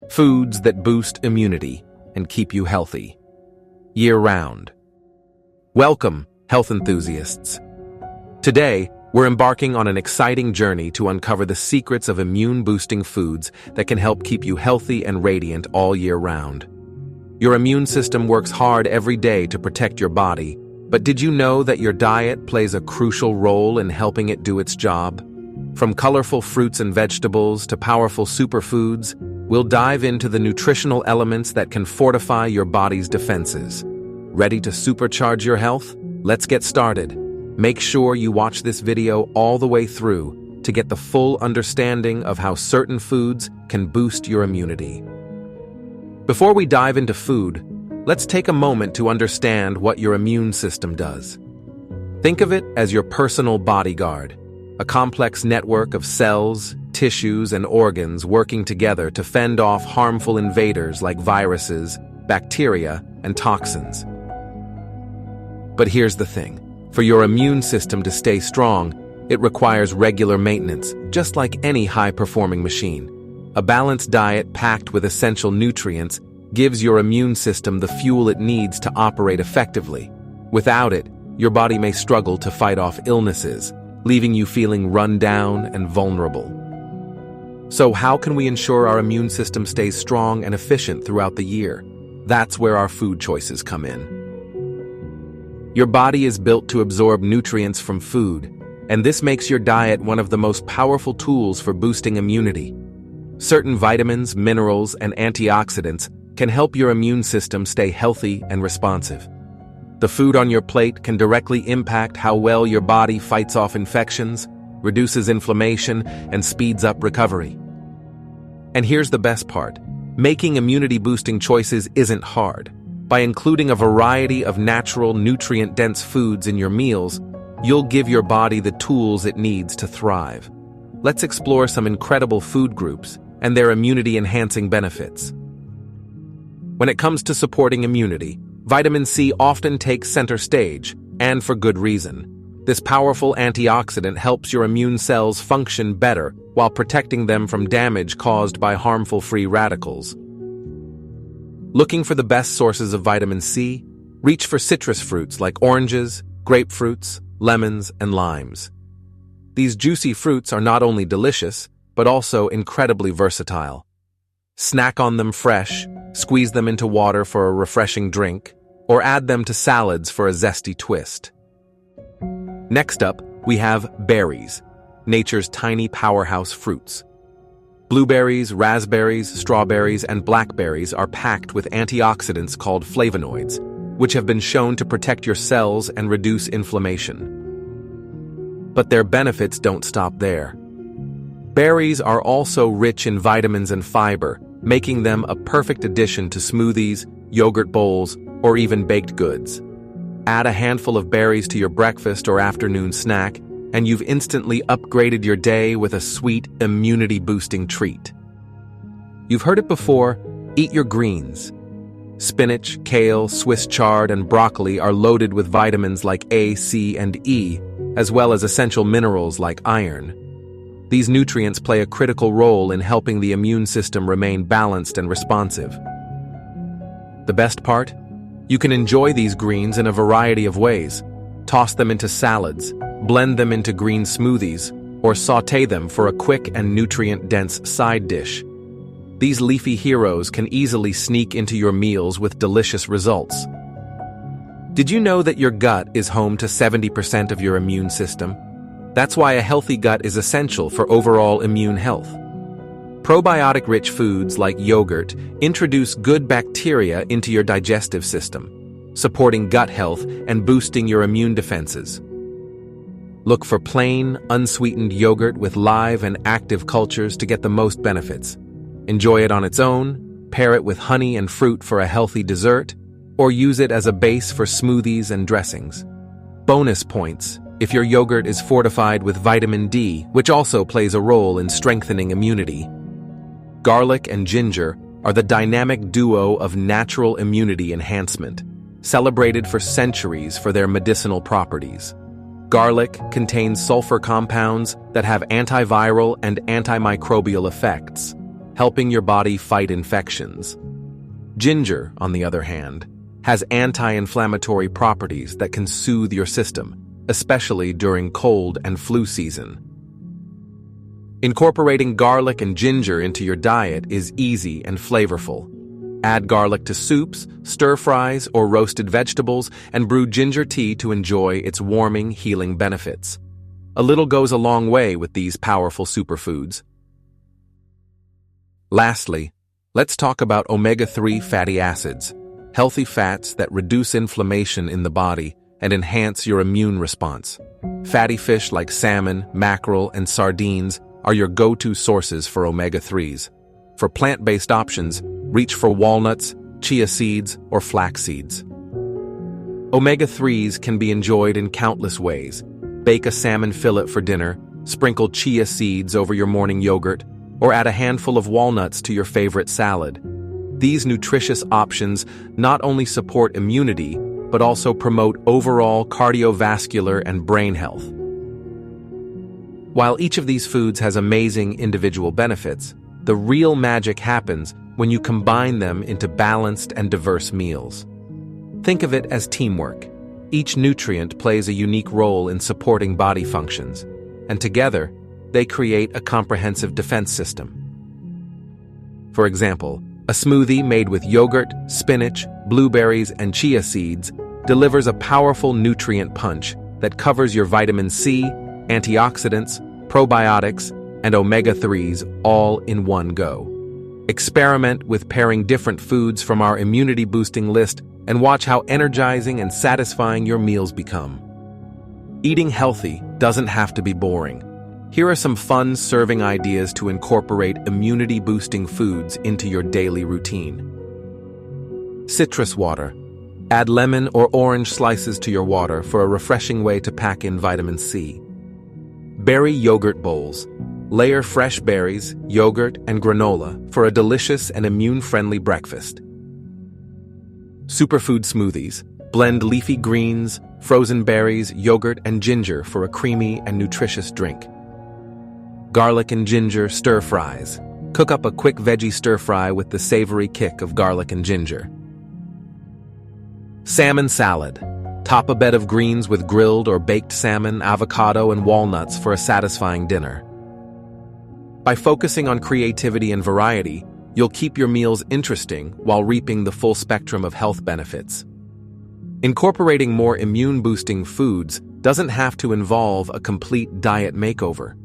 Foods that boost immunity and keep you healthy year-round. Welcome, health enthusiasts. Today, we're embarking on an exciting journey to uncover the secrets of immune-boosting foods that can help keep you healthy and radiant all year round. Your immune system works hard every day to protect your body, but did you know that your diet plays a crucial role in helping it do its job? From colorful fruits and vegetables to powerful superfoods, we'll dive into the nutritional elements that can fortify your body's defenses. Ready to supercharge your health? Let's get started. Make sure you watch this video all the way through to get the full understanding of how certain foods can boost your immunity. Before we dive into food, let's take a moment to understand what your immune system does. Think of it as your personal bodyguard, a complex network of cells, tissues, and organs working together to fend off harmful invaders like viruses, bacteria, and toxins. But here's the thing. For your immune system to stay strong, it requires regular maintenance, just like any high-performing machine. A balanced diet packed with essential nutrients gives your immune system the fuel it needs to operate effectively. Without it, your body may struggle to fight off illnesses, leaving you feeling run down and vulnerable. So how can we ensure our immune system stays strong and efficient throughout the year? That's where our food choices come in. Your body is built to absorb nutrients from food, and this makes your diet one of the most powerful tools for boosting immunity. Certain vitamins, minerals, and antioxidants can help your immune system stay healthy and responsive. The food on your plate can directly impact how well your body fights off infections, reduces inflammation, and speeds up recovery. And here's the best part. Making immunity-boosting choices isn't hard. By including a variety of natural, nutrient-dense foods in your meals, you'll give your body the tools it needs to thrive. Let's explore some incredible food groups and their immunity-enhancing benefits. When it comes to supporting immunity, vitamin C often takes center stage, and for good reason. This powerful antioxidant helps your immune cells function better while protecting them from damage caused by harmful free radicals. Looking for the best sources of vitamin C? Reach for citrus fruits like oranges, grapefruits, lemons, and limes. These juicy fruits are not only delicious, but also incredibly versatile. Snack on them fresh, squeeze them into water for a refreshing drink, or add them to salads for a zesty twist. Next up, we have berries, nature's tiny powerhouse fruits. Blueberries, raspberries, strawberries, and blackberries are packed with antioxidants called flavonoids, which have been shown to protect your cells and reduce inflammation. But their benefits don't stop there. Berries are also rich in vitamins and fiber, making them a perfect addition to smoothies, yogurt bowls, or even baked goods. Add a handful of berries to your breakfast or afternoon snack, and you've instantly upgraded your day with a sweet, immunity-boosting treat. You've heard it before, eat your greens. Spinach, kale, Swiss chard, and broccoli are loaded with vitamins like A, C, and E, as well as essential minerals like iron. These nutrients play a critical role in helping the immune system remain balanced and responsive. The best part? You can enjoy these greens in a variety of ways. Toss them into salads, blend them into green smoothies, or sauté them for a quick and nutrient-dense side dish. These leafy heroes can easily sneak into your meals with delicious results. Did you know that your gut is home to 70% of your immune system? That's why a healthy gut is essential for overall immune health. Probiotic-rich foods like yogurt introduce good bacteria into your digestive system, supporting gut health and boosting your immune defenses. Look for plain, unsweetened yogurt with live and active cultures to get the most benefits. Enjoy it on its own, pair it with honey and fruit for a healthy dessert, or use it as a base for smoothies and dressings. Bonus points if your yogurt is fortified with vitamin D, which also plays a role in strengthening immunity. Garlic and ginger are the dynamic duo of natural immunity enhancement, celebrated for centuries for their medicinal properties. Garlic contains sulfur compounds that have antiviral and antimicrobial effects, helping your body fight infections. Ginger, on the other hand, has anti-inflammatory properties that can soothe your system, especially during cold and flu season. Incorporating garlic and ginger into your diet is easy and flavorful. Add garlic to soups, stir-fries, or roasted vegetables, and brew ginger tea to enjoy its warming, healing benefits. A little goes a long way with these powerful superfoods. Lastly, let's talk about omega-3 fatty acids, healthy fats that reduce inflammation in the body and enhance your immune response. Fatty fish like salmon, mackerel, and sardines are your go-to sources for omega-3s. For plant-based options, reach for walnuts, chia seeds, or flax seeds. Omega-3s can be enjoyed in countless ways. Bake a salmon fillet for dinner, sprinkle chia seeds over your morning yogurt, or add a handful of walnuts to your favorite salad. These nutritious options not only support immunity, but also promote overall cardiovascular and brain health. While each of these foods has amazing individual benefits, the real magic happens when you combine them into balanced and diverse meals. Think of it as teamwork. Each nutrient plays a unique role in supporting body functions, and together, they create a comprehensive defense system. For example, a smoothie made with yogurt, spinach, blueberries, and chia seeds delivers a powerful nutrient punch that covers your vitamin C, antioxidants, probiotics, and omega-3s all in one go. Experiment with pairing different foods from our immunity-boosting list and watch how energizing and satisfying your meals become. Eating healthy doesn't have to be boring. Here are some fun serving ideas to incorporate immunity-boosting foods into your daily routine. Citrus water. Add lemon or orange slices to your water for a refreshing way to pack in vitamin C. Berry yogurt bowls. Layer fresh berries, yogurt, and granola for a delicious and immune-friendly breakfast. Superfood smoothies. Blend leafy greens, frozen berries, yogurt, and ginger for a creamy and nutritious drink. Garlic and ginger stir-fries. Cook up a quick veggie stir-fry with the savory kick of garlic and ginger. Salmon salad. Top a bed of greens with grilled or baked salmon, avocado, and walnuts for a satisfying dinner. By focusing on creativity and variety, you'll keep your meals interesting while reaping the full spectrum of health benefits. Incorporating more immune-boosting foods doesn't have to involve a complete diet makeover.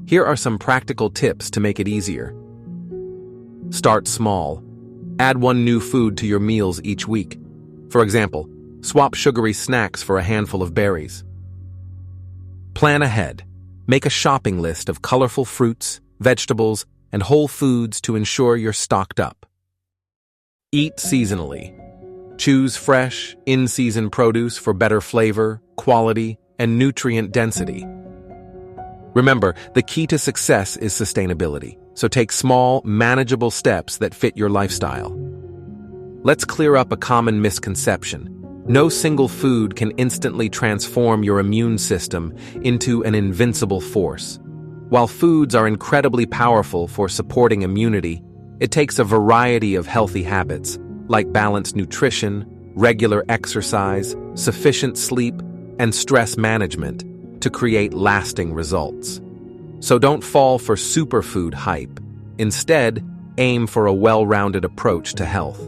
Here are some practical tips to make it easier. Start small. Add one new food to your meals each week. For example, swap sugary snacks for a handful of berries. Plan ahead. Make a shopping list of colorful fruits, vegetables, and whole foods to ensure you're stocked up. Eat seasonally. Choose fresh, in-season produce for better flavor, quality, and nutrient density. Remember, the key to success is sustainability, so take small, manageable steps that fit your lifestyle. Let's clear up a common misconception. No single food can instantly transform your immune system into an invincible force. While foods are incredibly powerful for supporting immunity, it takes a variety of healthy habits, like balanced nutrition, regular exercise, sufficient sleep, and stress management, to create lasting results. So don't fall for superfood hype. Instead, aim for a well-rounded approach to health.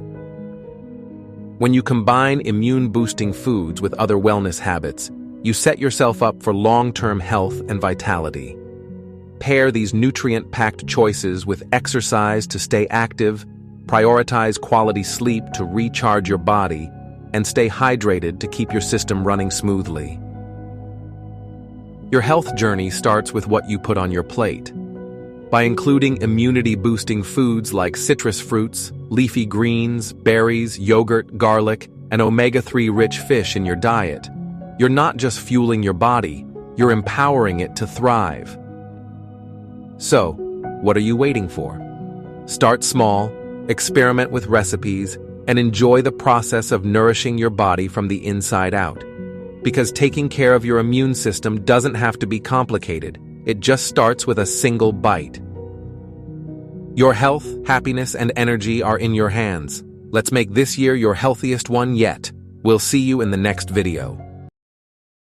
When you combine immune-boosting foods with other wellness habits, you set yourself up for long-term health and vitality. Pair these nutrient-packed choices with exercise to stay active, prioritize quality sleep to recharge your body, and stay hydrated to keep your system running smoothly. Your health journey starts with what you put on your plate. By including immunity-boosting foods like citrus fruits, leafy greens, berries, yogurt, garlic, and omega-3 rich fish in your diet, you're not just fueling your body, you're empowering it to thrive. So, what are you waiting for? Start small, experiment with recipes, and enjoy the process of nourishing your body from the inside out. Because taking care of your immune system doesn't have to be complicated. It just starts with a single bite. Your health, happiness, and energy are in your hands. Let's make this year your healthiest one yet. We'll see you in the next video.